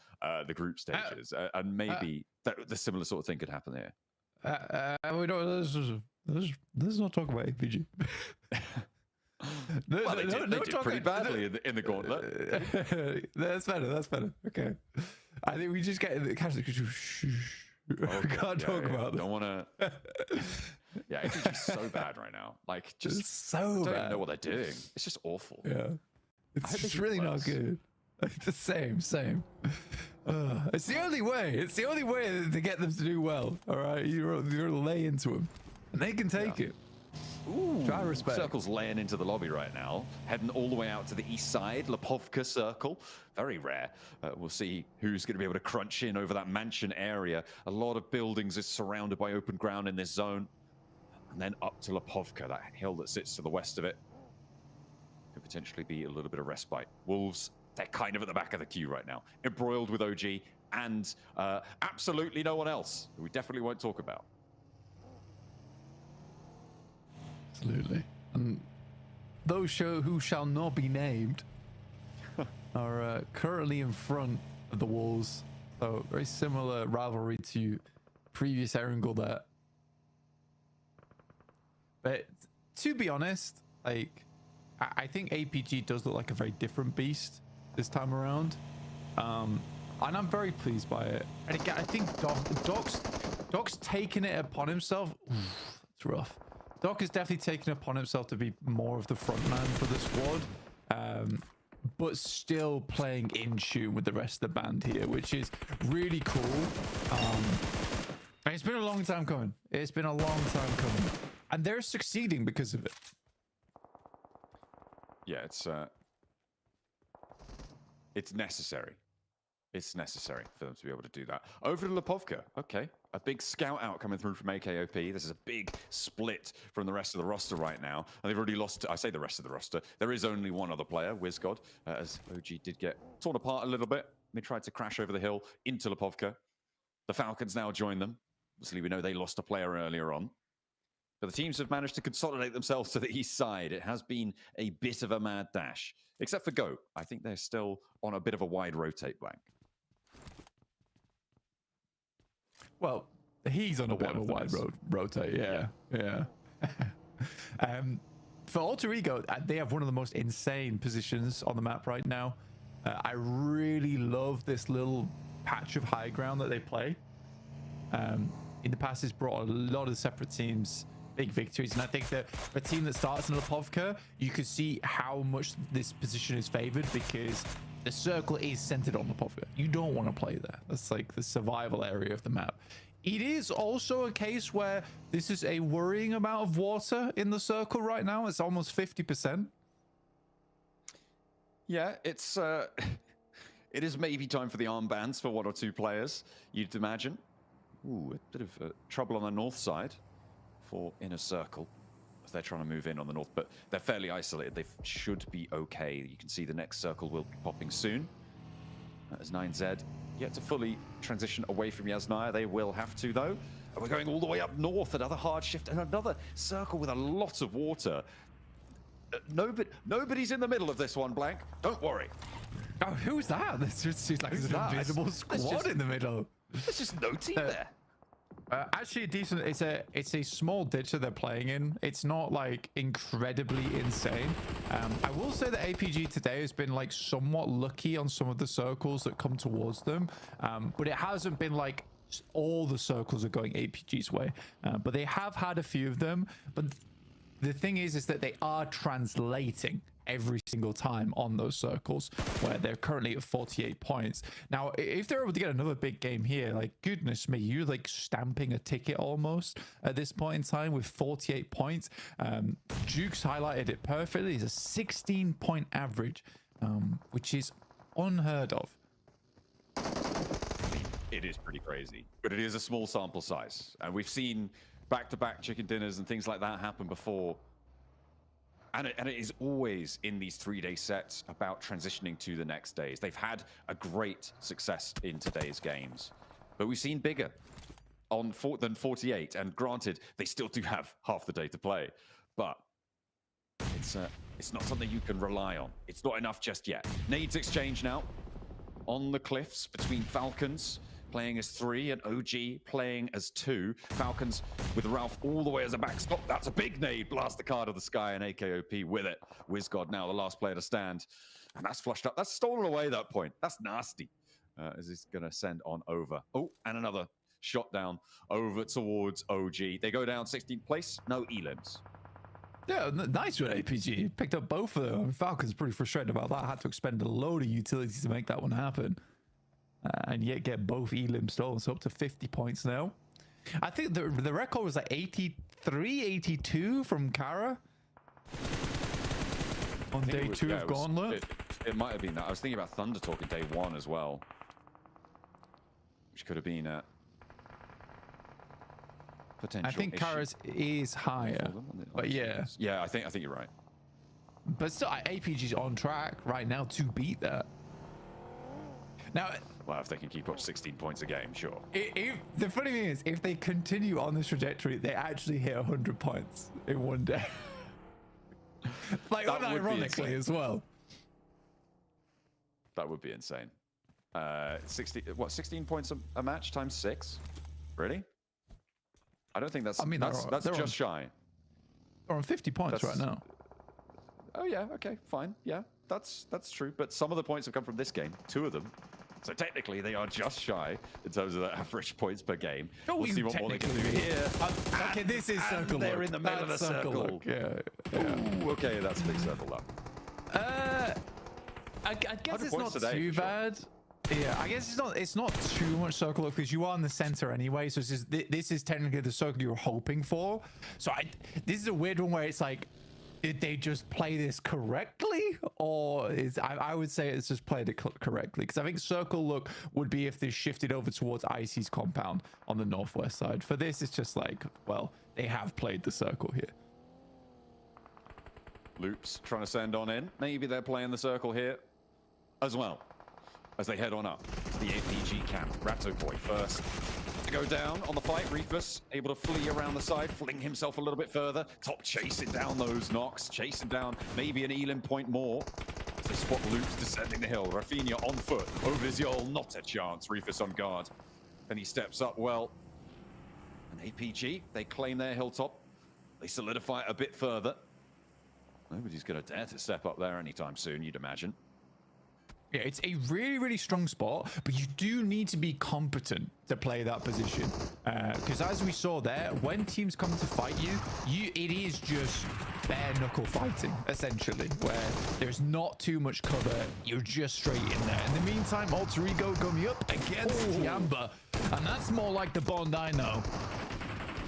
the group stages, and maybe the similar sort of thing could happen here. We don't, let's not talk about APG. Well, they did pretty badly in the gauntlet. That's better. That's better. Okay. I think we just get in the catch. We can't talk about that. Don't want to. Yeah, APG's so bad right now. Like, just It's so I don't bad. even know what they're doing. It's just awful. Yeah. It's hope they just do really not worse. good. The same. It's the only way. It's the only way to get them to do well. All right, you're lay into them, and they can take it. Ooh, Try respect. Circle's laying into the lobby right now, heading all the way out to the east side. Lipovka Circle, very rare. We'll see who's going to be able to crunch in over that mansion area. A lot of buildings is surrounded by open ground in this zone. And then up to Lipovka, that hill that sits to the west of it. Could potentially be a little bit of respite. Wolves, they're kind of at the back of the queue right now, embroiled with OG and absolutely no one else who we definitely won't talk about. Absolutely. And those who shall not be named are currently in front of the Wolves. So very similar rivalry to previous Erangel there. But to be honest, like I think APG does look like a very different beast this time around. And I'm very pleased by it. And again, I think Doc's taken it upon himself. Oof, it's rough. Doc has definitely taken it upon himself to be more of the front man for the squad, but still playing in tune with the rest of the band here, which is really cool. And it's been a long time coming. It's been a long time coming, and they're succeeding because of it. Yeah, it's necessary. It's necessary for them to be able to do that. Over to Lipovka. Okay. A big scout out coming through from AKOP. This is a big split from the rest of the roster right now. And they've already lost, I say the rest of the roster. There is only one other player, WizGod, as OG did get torn apart a little bit. They tried to crash over the hill into Lipovka. The Falcons now join them. Obviously, we know they lost a player earlier on. But the teams have managed to consolidate themselves to the east side. It has been a bit of a mad dash. Except for Goat. I think they're still on a bit of a wide rotate blank. Well, he's on a bit of a wide rotate, yeah. For Alter Ego, they have one of the most insane positions on the map right now. I really love this little patch of high ground that they play. In the past, it's brought a lot of separate teams big victories, and I think that a team that starts in Lipovka, you could see how much this position is favored because the circle is centered on Lipovka. You don't want to play there. That's like the survival area of the map. It is also a case where this is a worrying amount of water in the circle right now. It's almost 50%. Yeah, it's it is maybe time for the armbands for one or two players, you'd imagine. Ooh, a bit of trouble on the north side for Inner Circle as they're trying to move in on the north, but they're fairly isolated. They should be okay. You can see the next circle will be popping soon. As 9Z yet to fully transition away from Yasnaya. They will have to, though. And we're going all the way up north, another hard shift, and another circle with a lot of water. Nobody's in the middle of this one, Blank. Don't worry. Oh, who's that? This just seems like there's an invisible squad in the middle. There's just no team there. Actually, a decent. It's a small ditch that they're playing in. It's not like incredibly insane. I will say that APG today has been like somewhat lucky on some of the circles that come towards them, but it hasn't been like all the circles are going APG's way. But they have had a few of them. But the thing is that they are translating every single time on those circles, where they're currently at 48 points. Now, if they're able to get another big game here, like, goodness me, you're like stamping a ticket almost at this point in time with 48 points. Duke's highlighted it perfectly. It's a 16-point average, which is unheard of. It is pretty crazy, but it is a small sample size. And we've seen back-to-back chicken dinners and things like that happen before. And it is always in these 3-day sets about transitioning to the next days. They've had a great success in today's games, but we've seen bigger than 48. And granted, they still do have half the day to play, but it's not something you can rely on. It's not enough just yet. Nades exchange now on the cliffs between Falcons playing as 3 and OG playing as 2. Falcons with Ralph all the way as a backstop. That's a big nade. Blast the card of the sky, and AKOP with it. WizGod now the last player to stand. And that's flushed up. That's stolen away, that point. That's nasty. As he's going to send on over. Oh, and another shot down over towards OG. They go down 16th place, no elims. Yeah, nice with APG. Picked up both of them. Falcon's pretty frustrated about that. Had to expend a load of utilities to make that one happen. And yet get both elims stolen. So up to 50 points now. I think the record was like 83, 82 from Kara. On day 2 of Gauntlet. It might have been that. I was thinking about Thunder Talk in day 1 as well. Which could have been a potential I think issue. Kara's is higher. But yeah. Yeah, I think you're right. But still, APG's on track right now to beat that. Now, well, if they can keep up 16 points a game, sure. The funny thing is, if they continue on this trajectory, they actually hit 100 points in one day. Like, unironically as well. That would be insane. 16 points a match times 6? Really? I don't think that's. I mean, that's just shy. They're on 50 points right now. Oh yeah, okay, fine. Yeah, that's true. But some of the points have come from this game. 2 of them. So technically, they are just shy in terms of the average points per game. Oh, we'll see what more they can do here. Okay, this is circle. They're in the middle of the circle. Yeah. Ooh, okay, that's a big circle up. I guess it's not too bad. Yeah, I guess it's not too much circle look because you are in the center anyway. So this is technically the circle you're hoping for. So this is a weird one where it's like, did they just play this correctly, or I would say it's just played it correctly, because I think circle look would be if they shifted over towards Icy's compound on the northwest side. For this, it's just like, well, they have played the circle here. Loops trying to send on in. Maybe they're playing the circle here as well as they head on up to the APG camp. Ratto Boy first to go down on the fight. Reefus able to flee around the side, fling himself a little bit further. Top chasing down those knocks, chasing down maybe an Elim point more. As they spot Loops descending the hill. Rafinha on foot over his Yol, not a chance. Reefus on guard. And he steps up well. And APG, they claim their hilltop. They solidify it a bit further. Nobody's going to dare to step up there anytime soon, you'd imagine. Yeah, it's a really, really strong spot, but you do need to be competent to play that position. Because as we saw there, when teams come to fight you, it is just bare knuckle fighting, essentially, where there's not too much cover. You're just straight in there. In the meantime, Alter Ego coming up against Tiamba, and that's more like the Bond I know.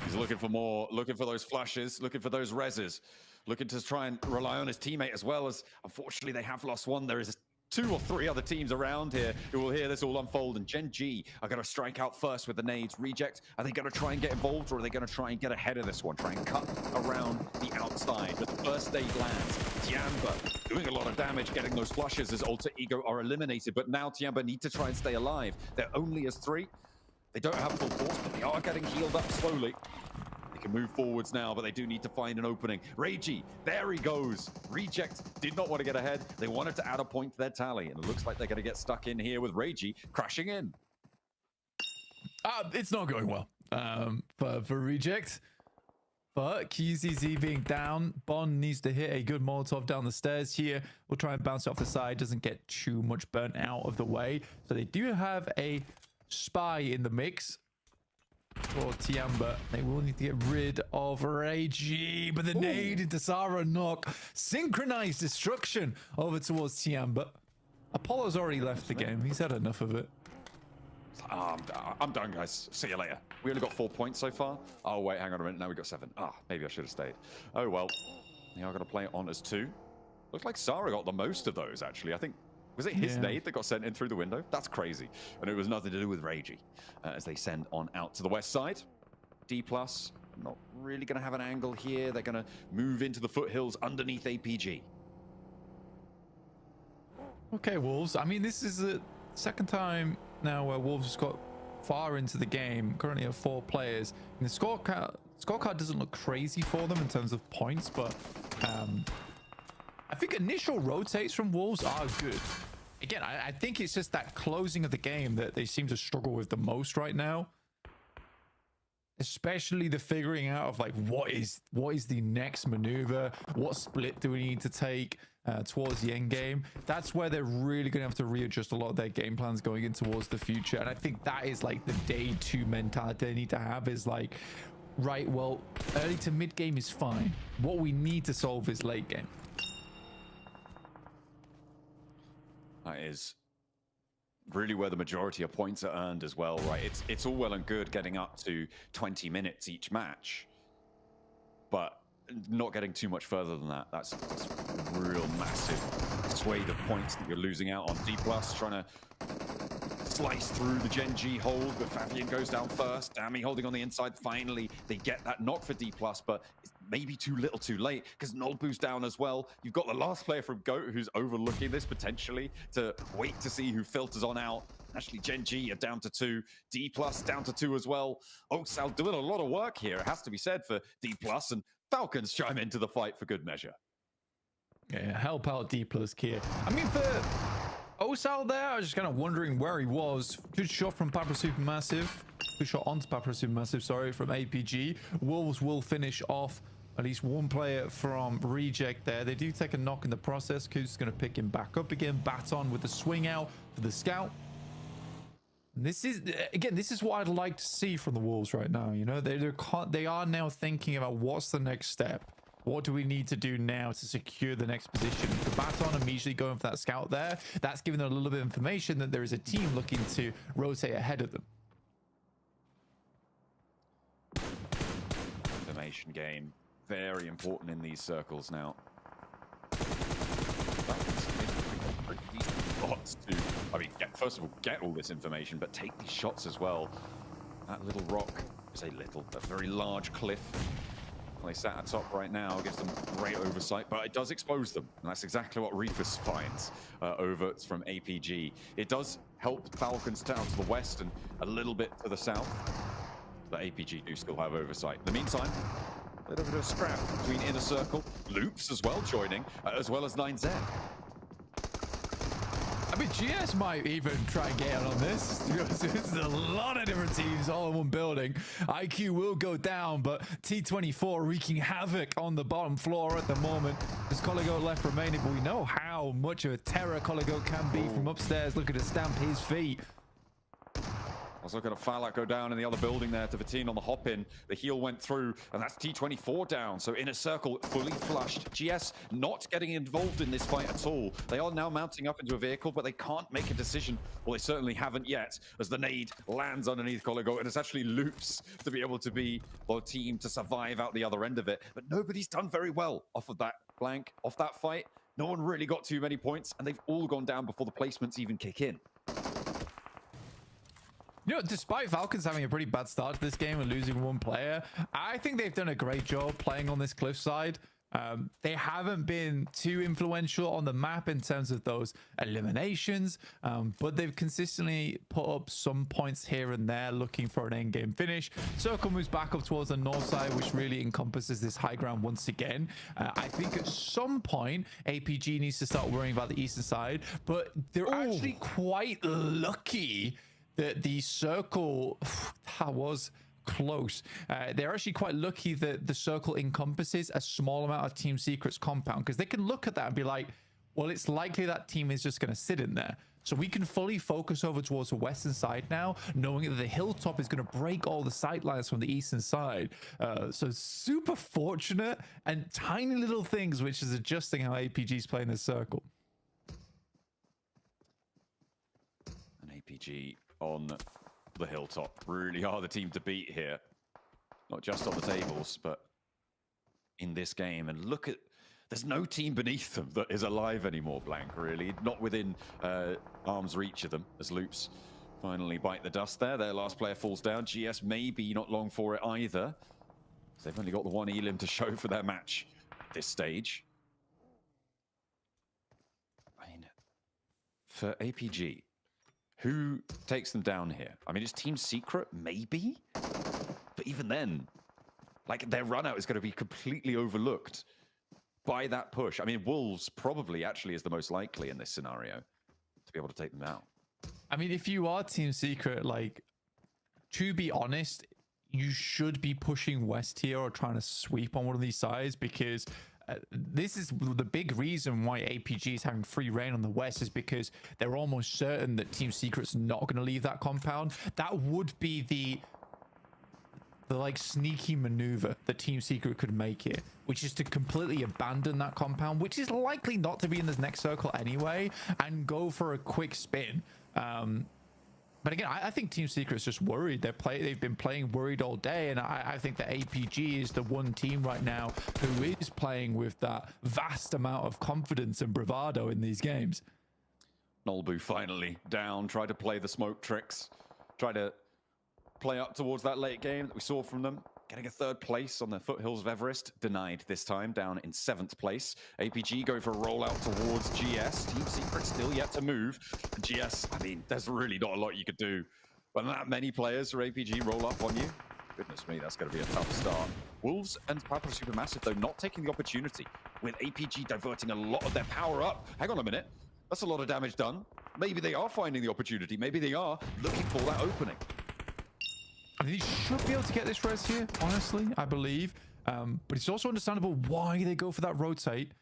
He's looking for more, looking for those flashes, looking for those reses, looking to try and rely on his teammate as well, as unfortunately they have lost one. There is 2 or 3 other teams around here who will hear this all unfold, and Gen G are going to strike out first with the nades. Reject, are they going to try and get involved, or are they going to try and get ahead of this one, try and cut around the outside? But the first nade lands. Tiamba doing a lot of damage, getting those flushes as Alter Ego are eliminated, but now Tiamba need to try and stay alive. They're only as 3. They don't have full force, but they are getting healed up slowly. They can move forwards now, but they do need to find an opening. Reiji, there he goes. Reject did not want to get ahead. They wanted to add a point to their tally, and it looks like they're going to get stuck in here with Reiji crashing in. It's not going well for Reject. But QZZ being down, Bond needs to hit a good Molotov down the stairs here. We'll try and bounce it off the side. Doesn't get too much burnt out of the way. So they do have a spy in the mix for Tiamba. They will need to get rid of Reiji, but the nade into Sarah knock. Synchronized destruction over towards Tiamba. Apollo's already left the game. He's had enough of it. I'm done, guys. See you later. We only got 4 points so far. Oh, wait, hang on a minute. Now we got 7. Maybe I should have stayed. Oh, well. They are going to play it on as 2. Looks like Sarah got the most of those, actually. I think, was it his nade that got sent in through the window? That's crazy. And it was nothing to do with Reiji as they send on out to the west side. D+, not really going to have an angle here. They're going to move into the foothills underneath APG. Okay, Wolves. I mean, this is the second time now where Wolves got far into the game. Currently have 4 players. And the scorecard doesn't look crazy for them in terms of points, but I think initial rotates from Wolves are good. Again, I think it's just that closing of the game that they seem to struggle with the most right now. especially the figuring out of like what is the next maneuver, what split do we need to take towards the end game. That's where they're really going to have to readjust a lot of their game plans going in towards the future. And I think that is like the day two mentality they need to have, is like, right, well, early to mid game is fine. What we need to solve is late game. That is really where the majority of points are earned as well, right? It's all well and good getting up to 20 minutes each match, but not getting too much further than that. That's a real massive swathe of points that you're losing out on. D+ trying to slice through the Gen G hold, but Fabian goes down first. Dami holding on the inside. Finally, they get that knock for D+, but it's maybe too little too late, because Nolbu's down as well. You've got the last player from GOAT who's overlooking this potentially to wait to see who filters on out. Actually, Gen G are down to 2. D+ down to 2 as well. Oxal doing a lot of work here, it has to be said, for D+, and Falcons chime into the fight for good measure. Yeah, help out D+ Kier. I mean, for Osal there, I was just kind of wondering where he was. Good shot from Papra Supermassive. Good shot onto Papra Supermassive, sorry, from APG. Wolves will finish off at least one player from Reject there. They do take a knock in the process. Kuz is going to pick him back up again. Baton with the swing out for the scout. And this is, again, this is what I'd like to see from the Wolves right now. You know, they are now thinking about what's the next step. What do we need to do now to secure the next position? For Baton immediately going for that scout there, that's giving them a little bit of information that there is a team looking to rotate ahead of them. Information game, very important in these circles now. Lots to, I mean, first of all, get all this information, but take these shots as well. That little rock, I say little, that very large cliff. They sat at top right now, gives them great oversight, but it does expose them. And that's exactly what Reefus finds over from APG. It does help Falcons down to the west and a little bit to the south, but APG do still have oversight. In the meantime, a little bit of a scrap between Inner Circle, Loops as well joining, as well as 9Z. I mean, GS might even try and get in on this. This is a lot of different teams all in one building. IQ will go down, but T24 wreaking havoc on the bottom floor at the moment. There's Coligo left remaining, but we know how much of a terror Coligo can be from upstairs. Look at it stamp his feet. Also got a Falak go down in the other building there to Vatine on the hop in. The heal went through, and that's T24 down. So Inner Circle fully flushed. GS not getting involved in this fight at all. They are now mounting up into a vehicle, but they can't make a decision. Well, they certainly haven't yet, as the nade lands underneath Coligo, and it's actually Loops to be able to be the team to survive out the other end of it. But nobody's done very well off of that blank, off that fight. No one really got too many points, and they've all gone down before the placements even kick in. You know, despite Falcons having a pretty bad start to this game and losing one player, I think they've done a great job playing on this cliffside. They haven't been too influential on the map in terms of those eliminations, but they've consistently put up some points here and there looking for an end game finish. Circle moves back up towards the north side, which really encompasses this high ground once again. I think at some point APG needs to start worrying about the eastern side, but they're actually quite lucky that the circle, that was close. They're actually quite lucky that the circle encompasses a small amount of Team Secret's compound, because they can look at that and be like, well, it's likely that team is just going to sit in there. So we can fully focus over towards the western side now, knowing that the hilltop is going to break all the sight lines from the eastern side. So super fortunate and tiny little things, which is adjusting how APG is playing this circle. And APG on the hilltop really are the team to beat here, not just on the tables but in this game. And look at, there's no team beneath them that is alive anymore, Blank, really, not within arm's reach of them, as Loops finally bite the dust there. Their last player falls down. GS maybe not long for it either, so they've only got the one elim to show for their match at this stage. I mean, for APG, who takes them down here? I mean, it's Team Secret, maybe? But even then, like, their run out is going to be completely overlooked by that push. I mean, Wolves probably actually is the most likely in this scenario to be able to take them out. I mean, if you are Team Secret, like, to be honest, you should be pushing west here or trying to sweep on one of these sides, because this is the big reason why APG is having free reign on the west, is because they're almost certain that Team Secret's not going to leave that compound. That would be the like sneaky maneuver that Team Secret could make here, which is to completely abandon that compound, which is likely not to be in this next circle anyway, and go for a quick spin. But again, I think Team Secret's just worried. They've been playing worried all day, and I think that APG is the one team right now who is playing with that vast amount of confidence and bravado in these games. Nolbu finally down, tried to play the smoke tricks, tried to play up towards that late game that we saw from them. Getting a third place on the foothills of Everest, denied this time, down in 7th place. APG going for a rollout towards GS. Team Secret still yet to move. GS, I mean, there's really not a lot you could do. When that many players for APG roll up on you, goodness me, that's going to be a tough start. Wolves and Papa Supermassive, though, not taking the opportunity, with APG diverting a lot of their power up. Hang on a minute. That's a lot of damage done. Maybe they are finding the opportunity. Maybe they are looking for that opening. I mean, he should be able to get this res here, honestly, I believe. But it's also understandable why they go for that rotate.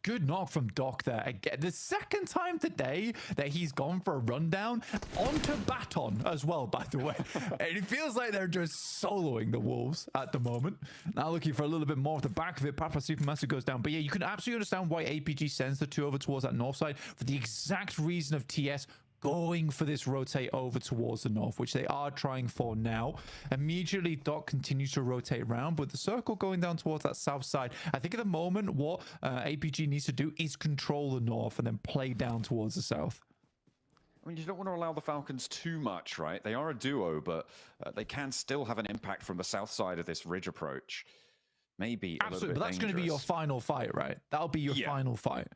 Good knock from Doc there. Again, the second time today that he's gone for a rundown onto Baton as well, by the way. And it feels like they're just soloing the Wolves at the moment. Now looking for a little bit more off the back of it. Papa Supermassive goes down. But yeah, you can absolutely understand why APG sends the two over towards that north side for the exact reason of TS going for this rotate over towards the north, which they are trying for now. Immediately, Doc continues to rotate around, with the circle going down towards that south side. I think at the moment, what APG needs to do is control the north and then play down towards the south. I mean, you don't want to allow the Falcons too much, right? They are a duo, but they can still have an impact from the south side of this ridge approach. Maybe absolutely, but that's going to be your final fight, right? That'll be your final fight.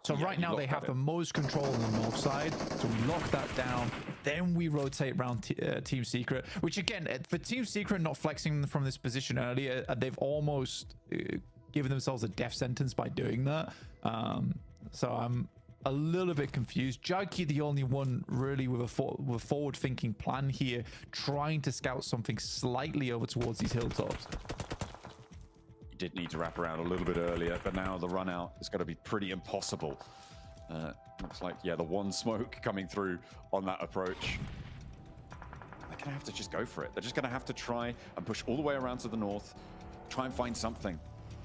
So right now they have the most control on the north side, so we lock that down. Then we rotate around Team Secret, which again, for Team Secret not flexing from this position earlier, they've almost given themselves a death sentence by doing that. So I'm a little bit confused. Juggy, the only one really with a forward-thinking plan here, trying to scout something slightly over towards these hilltops. Did need to wrap around a little bit earlier, but now the run out is going to be pretty impossible. Looks like, yeah, the one smoke coming through on that approach. They're going to have to just go for it. They're just going to have to try and push all the way around to the north, try and find something,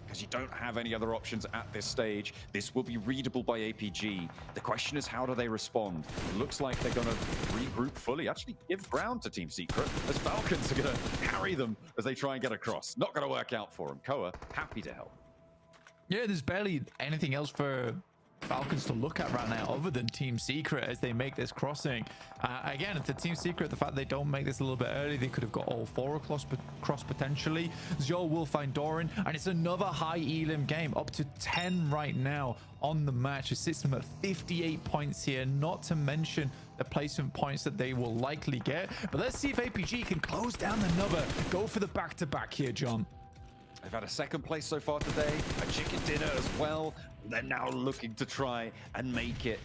because you don't have any other options at this stage. This will be readable by APG. The question is, how do they respond? It looks like they're going to regroup fully, actually give ground to Team Secret, as Falcons are going to carry them as they try and get across. Not going to work out for them. Koa, happy to help. Yeah, there's barely anything else for Falcons to look at right now other than Team Secret as they make this crossing. Again, to Team Secret, the fact they don't make this a little bit early, they could have got all four across potentially. Zhou will find Doran, and it's another high elim game, up to 10 right now on the match. It sits them at 58 points here, not to mention the placement points that they will likely get. But let's see if APG can close down another, go for the back-to-back here, John. They've had a second place so far today, a chicken dinner as well. They're now looking to try and make it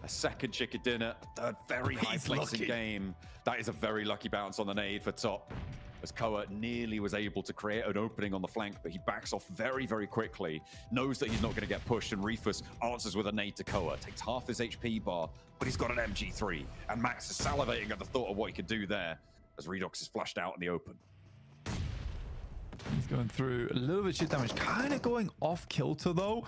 a second chicken dinner, third very high placing game. That is a very lucky bounce on the nade for top, as Koa nearly was able to create an opening on the flank, but he backs off very, very quickly, knows that he's not going to get pushed, and Refus answers with a nade to Koa, takes half his HP bar, but he's got an MG3, and Max is salivating at the thought of what he could do there, as Redox is flushed out in the open. He's going through a little bit of shit damage, kind of going off kilter though.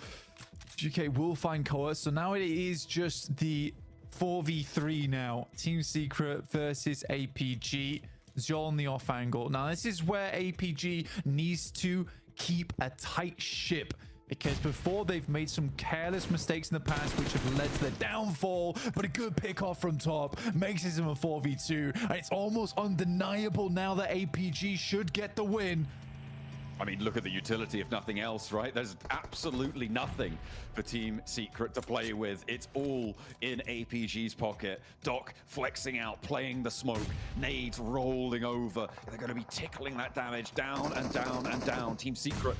GK will find Koa, so now it is just the 4v3 now. Team Secret versus APG. Zhou on the off angle. Now this is where APG needs to keep a tight ship, because before they've made some careless mistakes in the past which have led to their downfall, but a good pick off from top makes it a 4v2, and it's almost undeniable now that APG should get the win. I mean, look at the utility, if nothing else, right? There's absolutely nothing for Team Secret to play with. It's all in APG's pocket. Doc flexing out, playing the smoke, nades rolling over. They're going to be tickling that damage down and down and down. Team Secret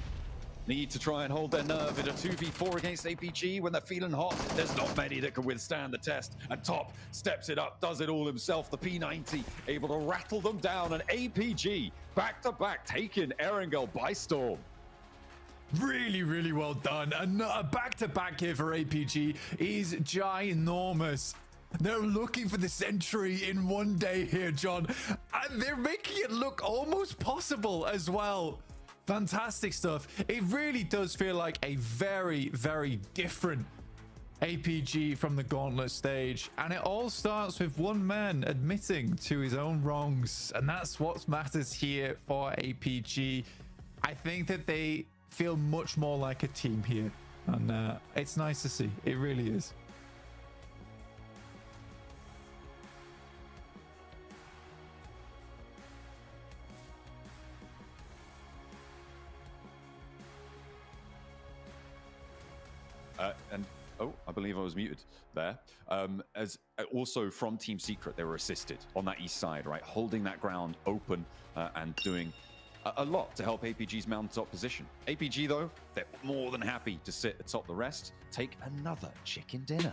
need to try and hold their nerve in a 2v4 against APG when they're feeling hot. There's not many that can withstand the test. And Top steps it up, does it all himself. The P90 able to rattle them down. And APG back-to-back taking Erangel by storm. Really, really well done. And a back-to-back here for APG is ginormous. They're looking for the century in one day here, John. And they're making it look almost possible as well. Fantastic stuff. It really does feel like a very, very different APG from the Gauntlet stage. And it all starts with one man admitting to his own wrongs. And that's what matters here for APG. I think that they feel much more like a team here. And it's nice to see. It really is. And oh, I believe I was muted there. As also from Team Secret, they were assisted on that east side, right? Holding that ground open and doing a lot to help APG's mount top position. APG, though, they're more than happy to sit atop the rest, take another chicken dinner.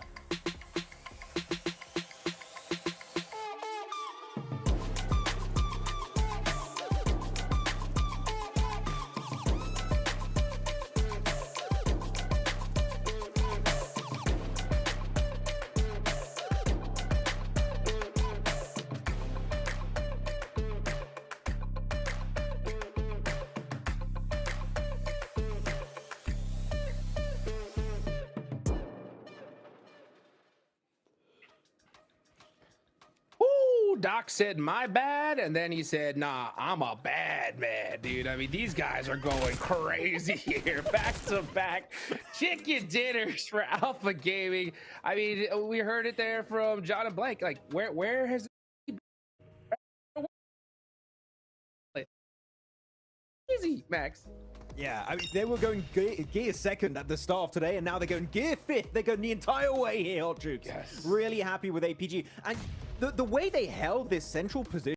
Doc said, my bad. And then he said, nah, I'm a bad man, dude. I mean, these guys are going crazy here. Back to back chicken dinners for Alpha Gaming. I mean, we heard it there from John and Blank. Like, where has he been? Easy, Max. Yeah, I mean, they were going gear second at the start of today, and now they're going gear fifth. They're going the entire way here, Hot Jukes. Yes. Really happy with APG. And the way they held this central position